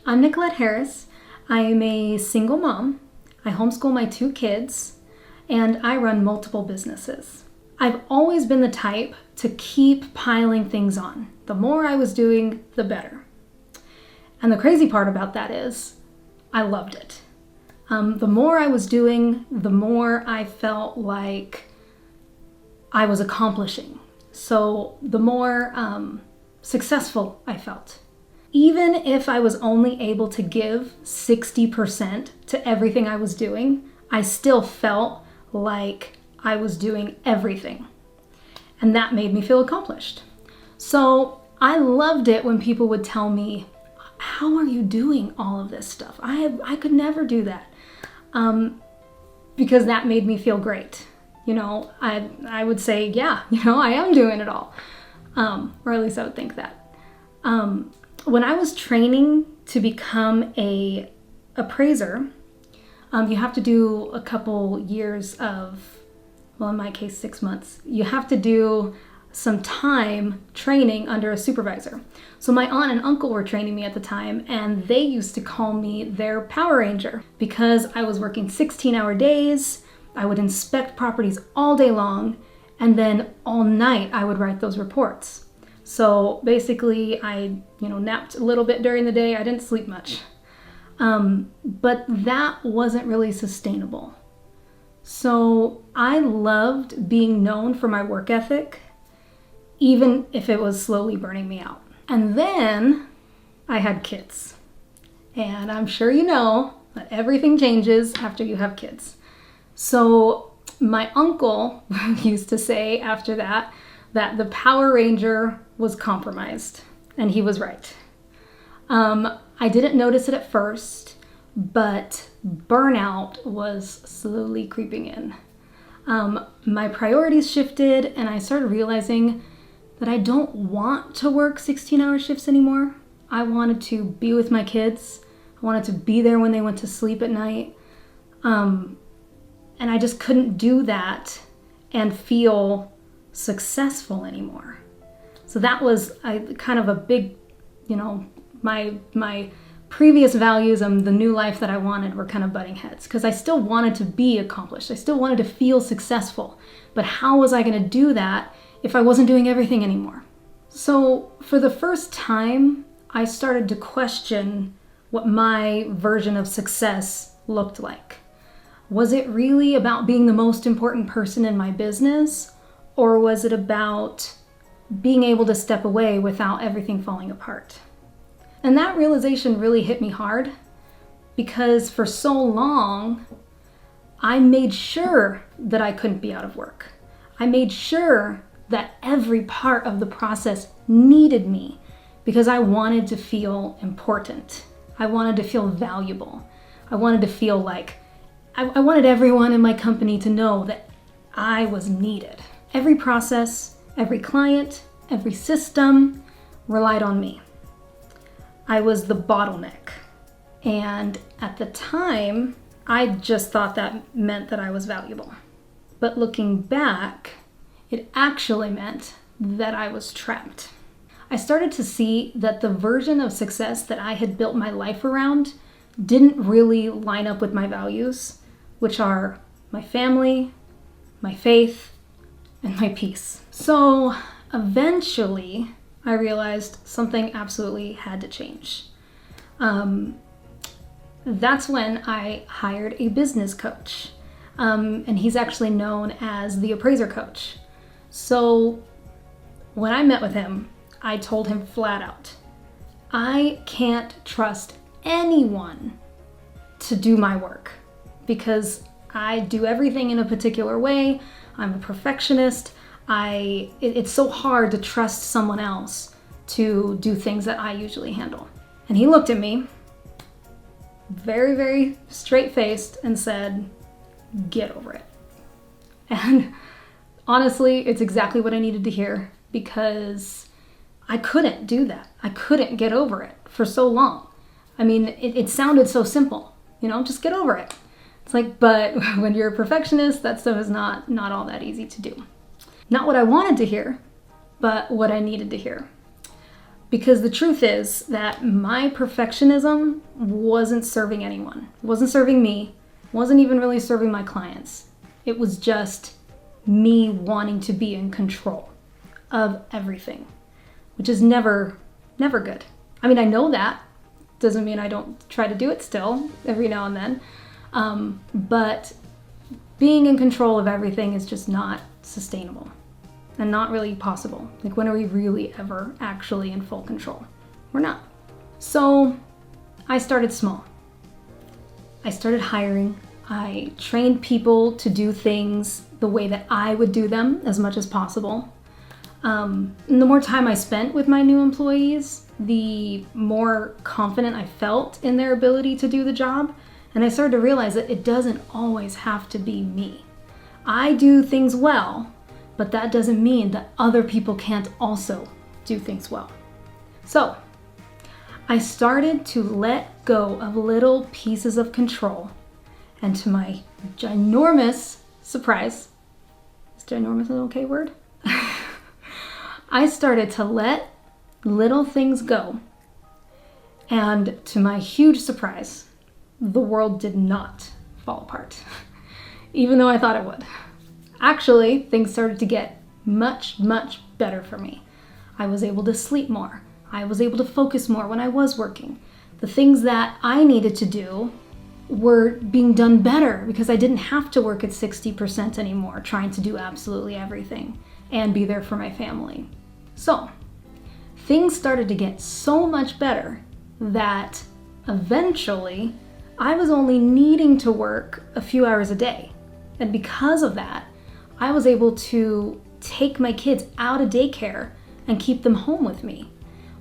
I'm Nicolette Harris. I am a single mom. I homeschool my 2 kids, and I run multiple businesses. I've always been the type to keep piling things on. The more I was doing, the better. And the crazy part about that is, I loved it. The more I was doing, the more I felt like I was accomplishing. So the more successful I felt. Even if I was only able to give 60% to everything I was doing, I still felt like I was doing everything. And that made me feel accomplished. So I loved it when people would tell me, how are you doing all of this stuff? I could never do that. Because that made me feel great. You know, I would say, yeah, I am doing it all. Or at least I would think that. When I was training to become a appraiser, you have to do a couple years of, well, in my case, 6 months. You have to do some time training under a supervisor. So my aunt and uncle were training me at the time, and they used to call me their Power Ranger because I was working 16-hour days. I would inspect properties all day long, and then all night I would write those reports. So basically I, napped a little bit during the day. I didn't sleep much. But that wasn't really sustainable. So I loved being known for my work ethic, even if it was slowly burning me out. And then I had kids. And I'm sure you know that everything changes after you have kids. So my uncle used to say after that the Power Ranger was compromised. And he was right. I didn't notice it at first, but burnout was slowly creeping in. My priorities shifted, and I started realizing that I don't want to work 16-hour shifts anymore. I wanted to be with my kids. I wanted to be there when they went to sleep at night. And I just couldn't do that and feel successful anymore. So that was kind of a big, my previous values and the new life that I wanted were kind of butting heads because I still wanted to be accomplished. I still wanted to feel successful. But how was I going to do that if I wasn't doing everything anymore? So for the first time, I started to question what my version of success looked like. Was it really about being the most important person in my business, or was it about being able to step away without everything falling apart? And that realization really hit me hard because for so long, I made sure that I couldn't be out of work. I made sure that every part of the process needed me because I wanted to feel important. I wanted to feel valuable. I wanted to feel like I wanted everyone in my company to know that I was needed. Every process, every client, every system relied on me. I was the bottleneck. And at the time, I just thought that meant that I was valuable. But looking back, it actually meant that I was trapped. I started to see that the version of success that I had built my life around didn't really line up with my values, which are my family, my faith, and my peace. So eventually, I realized something absolutely had to change. That's when I hired a business coach. And he's actually known as the appraiser coach. So when I met with him, I told him flat out, I can't trust anyone to do my work because I do everything in a particular way. I'm a perfectionist. It's so hard to trust someone else to do things that I usually handle. And he looked at me very, very straight-faced and said, get over it. And honestly, it's exactly what I needed to hear because I couldn't do that. I couldn't get over it for so long. I mean, it sounded so simple, just get over it. It's like, but when you're a perfectionist, that stuff is not all that easy to do. Not what I wanted to hear, but what I needed to hear. Because the truth is that my perfectionism wasn't serving anyone. It wasn't serving me, wasn't even really serving my clients. It was just me wanting to be in control of everything, which is never good. I mean, I know that. Doesn't mean I don't try to do it still every now and then. But being in control of everything is just not sustainable and not really possible. Like, when are we really ever actually in full control? We're not. So I started small. I started hiring. I trained people to do things the way that I would do them as much as possible. And the more time I spent with my new employees, the more confident I felt in their ability to do the job. And I started to realize that it doesn't always have to be me. I do things well, but that doesn't mean that other people can't also do things well. So I started to let go of little pieces of control, and to my ginormous surprise, is ginormous an okay word? I started to let little things go, and to my huge surprise, the world did not fall apart, even though I thought it would. Actually, things started to get much better for me. I was able to sleep more. I was able to focus more when I was working. The things that I needed to do were being done better because I didn't have to work at 60% anymore, trying to do absolutely everything and be there for my family. So, things started to get so much better that eventually I was only needing to work a few hours a day. And because of that, I was able to take my kids out of daycare and keep them home with me.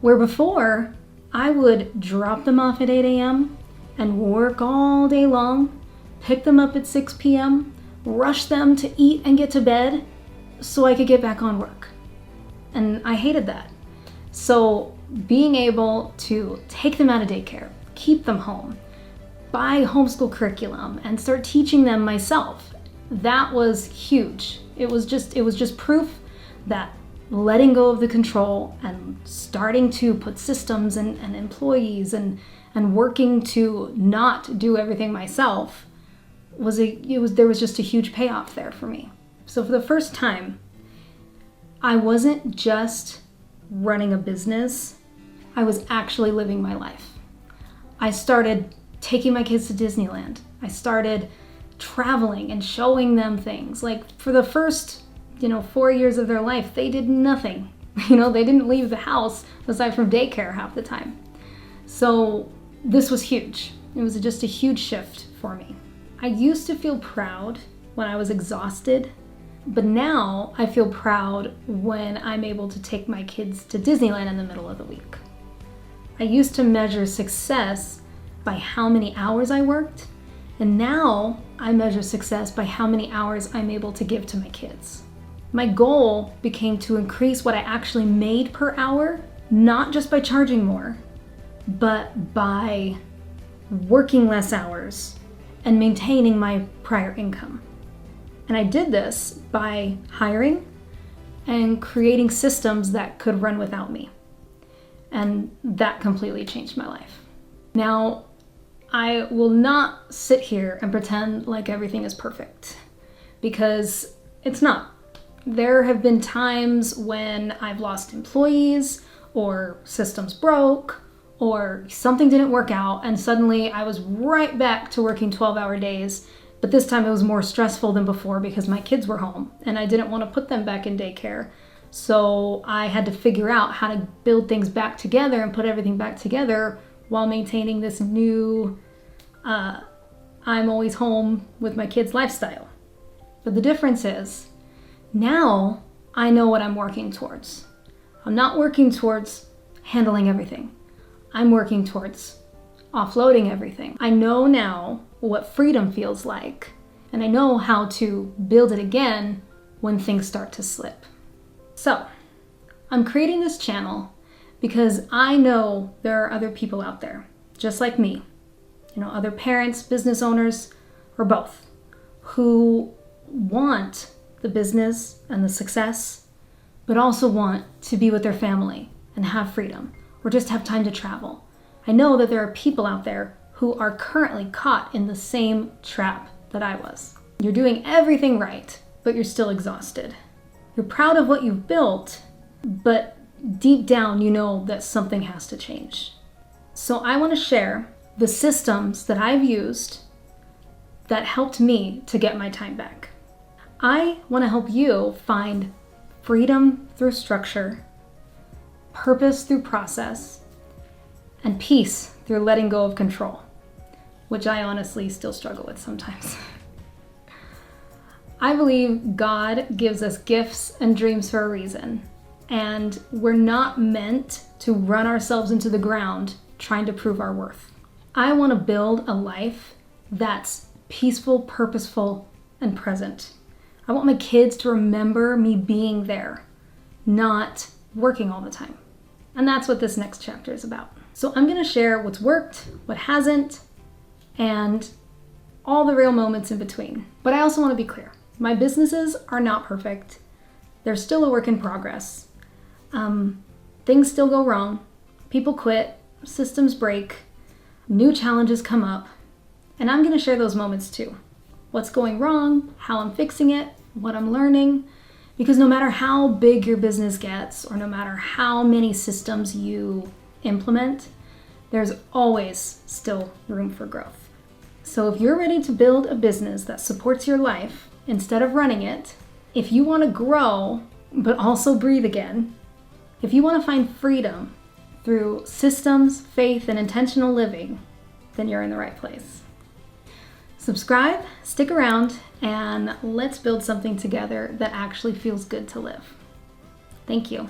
Where before, I would drop them off at 8 a.m. and work all day long, pick them up at 6 p.m., rush them to eat and get to bed so I could get back on work. And I hated that. So being able to take them out of daycare, keep them home, buy homeschool curriculum, and start teaching them myself, that was huge. It was just proof that letting go of the control and starting to put systems and employees and working to not do everything myself there was just a huge payoff there for me. So for the first time, I wasn't just running a business, I was actually living my life. I started taking my kids to Disneyland. I started traveling and showing them things. Like, for the first 4 years of their life, they did nothing. They didn't leave the house aside from daycare half the time. So this was huge. It was just a huge shift for me. I used to feel proud when I was exhausted, but now I feel proud when I'm able to take my kids to Disneyland in the middle of the week. I used to measure success by how many hours I worked, and now I measure success by how many hours I'm able to give to my kids. My goal became to increase what I actually made per hour, not just by charging more, but by working less hours and maintaining my prior income. And I did this by hiring and creating systems that could run without me. And that completely changed my life. Now, I will not sit here and pretend like everything is perfect, because it's not. There have been times when I've lost employees, or systems broke, or something didn't work out, and suddenly I was right back to working 12-hour days. But this time it was more stressful than before because my kids were home and I didn't want to put them back in daycare. So I had to figure out how to build things back together and put everything back together while maintaining this new I'm always home with my kids lifestyle. But the difference is, now I know what I'm working towards. I'm not working towards handling everything. I'm working towards offloading everything. I know now what freedom feels like, and I know how to build it again when things start to slip. So, I'm creating this channel because I know there are other people out there, just like me, other parents, business owners, or both, who want the business and the success, but also want to be with their family and have freedom, or just have time to travel. I know that there are people out there who are currently caught in the same trap that I was. You're doing everything right, but you're still exhausted. You're proud of what you've built, but deep down you know that something has to change. So I want to share the systems that I've used that helped me to get my time back. I want to help you find freedom through structure, purpose through process, and peace through letting go of control, which I honestly still struggle with sometimes. I believe God gives us gifts and dreams for a reason, and we're not meant to run ourselves into the ground trying to prove our worth. I want to build a life that's peaceful, purposeful, and present. I want my kids to remember me being there, not working all the time. And that's what this next chapter is about. So I'm going to share what's worked, what hasn't, and all the real moments in between. But I also want to be clear. My businesses are not perfect. They're still a work in progress. Things still go wrong. People quit. Systems break. New challenges come up. And I'm going to share those moments too. What's going wrong, how I'm fixing it, what I'm learning. Because no matter how big your business gets, or no matter how many systems you implement, there's always still room for growth. So if you're ready to build a business that supports your life instead of running it, if you want to grow but also breathe again, if you want to find freedom through systems, faith, and intentional living, then you're in the right place. Subscribe, stick around, and let's build something together that actually feels good to live. Thank you.